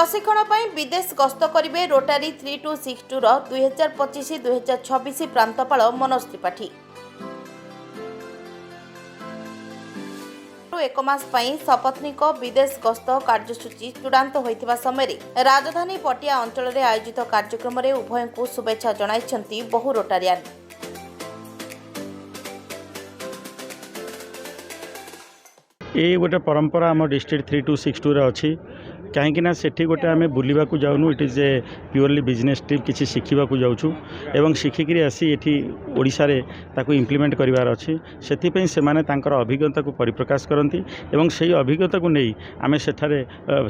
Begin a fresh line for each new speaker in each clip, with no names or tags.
प्रशिक्षण पर विदेश गस्त करेंगे रोटारी 3262 2025-2026 प्रांतपाल मनोज त्रिपाठी। एक मास सपत्नीक विदेश गस्त कार्यसूची चूड़ांत होइथिबा समय राजधानी पटिया अंचल में आयोजित कार्यक्रम में उभय को शुभेच्छा जणाइछन्ति बहु रोटारियान।
ये गोटे परंपरा आम डिस्ट्रिक्ट 3262 रे अच्छी कहीं सेठी गोटे आम बुलवा जाऊँ it is a purely business trip किसी शिखा जाऊँ एवं शिखिकी आसी ये ओडिशा रे ताकू इम्प्लीमेंट करार अच्छी से माने तांकर अभिज्ञता को परिप्रकाश करती एवं से अभिज्ञता को नहीं आम सेठारे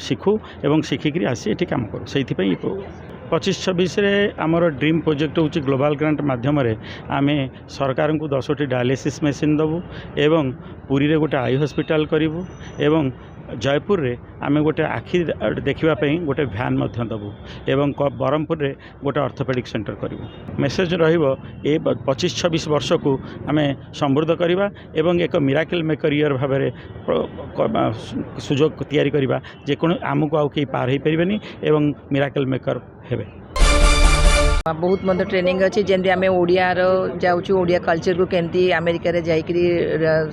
शिखु एवं शिखिकी आसी ये काम करूँ से 25-26 आमर ड्रीम प्रोजेक्ट हूँ ग्लोबल ग्रांट माध्यम आम सरकार को 10टी डायलिसिस मशीन देवु एवं पुरी रे गोटे आई हॉस्पिटल करूँ एवं जयपुर रे आमे गोटे आखि देखापी गोटे भ्यान देवु एवं ब्रह्मपुर रे गोटे ऑर्थोपेडिक सेंटर करूँ। मेसेज रहिबो ए 25-26 वर्ष को आम समृद्ध करवा एवं एक मिराकल मेकर ईयर भाव सुजोग तैयारी करवा जेको आमको आउ कहीं पार हो पारे एवं मिराकल मेकर हेबे।
बहुत मत ट्रेनिंग अच्छी जमी आम ओडियार जाऊँ ओडिया कल्चर को केमती अमेरिका रे जाइकरी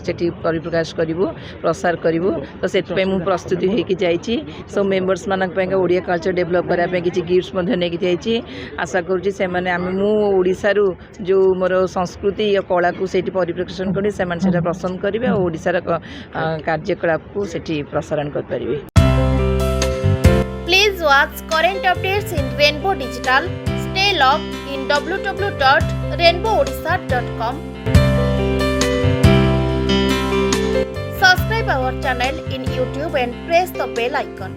सेठी परिप्रकाश करूँ प्रसार करूँ तो से प्रस्तुति होगी जाइए सब मेम्बर्स मानक ओडिया कल्चर डेभलप करने किसी गिफ्ट्स नहीं जाइए आशा करूँ जो मोर संस्कृति या कला को सेठी परिप्रकाशन करी से पसंद करेंगे और ओडिशार कार्यकलाप को सेठी प्रसारण कर।
Please watch current updates in Rainbow Digital. Stay logged in www.rainbowodisha.com. Subscribe our channel in YouTube and press the bell icon.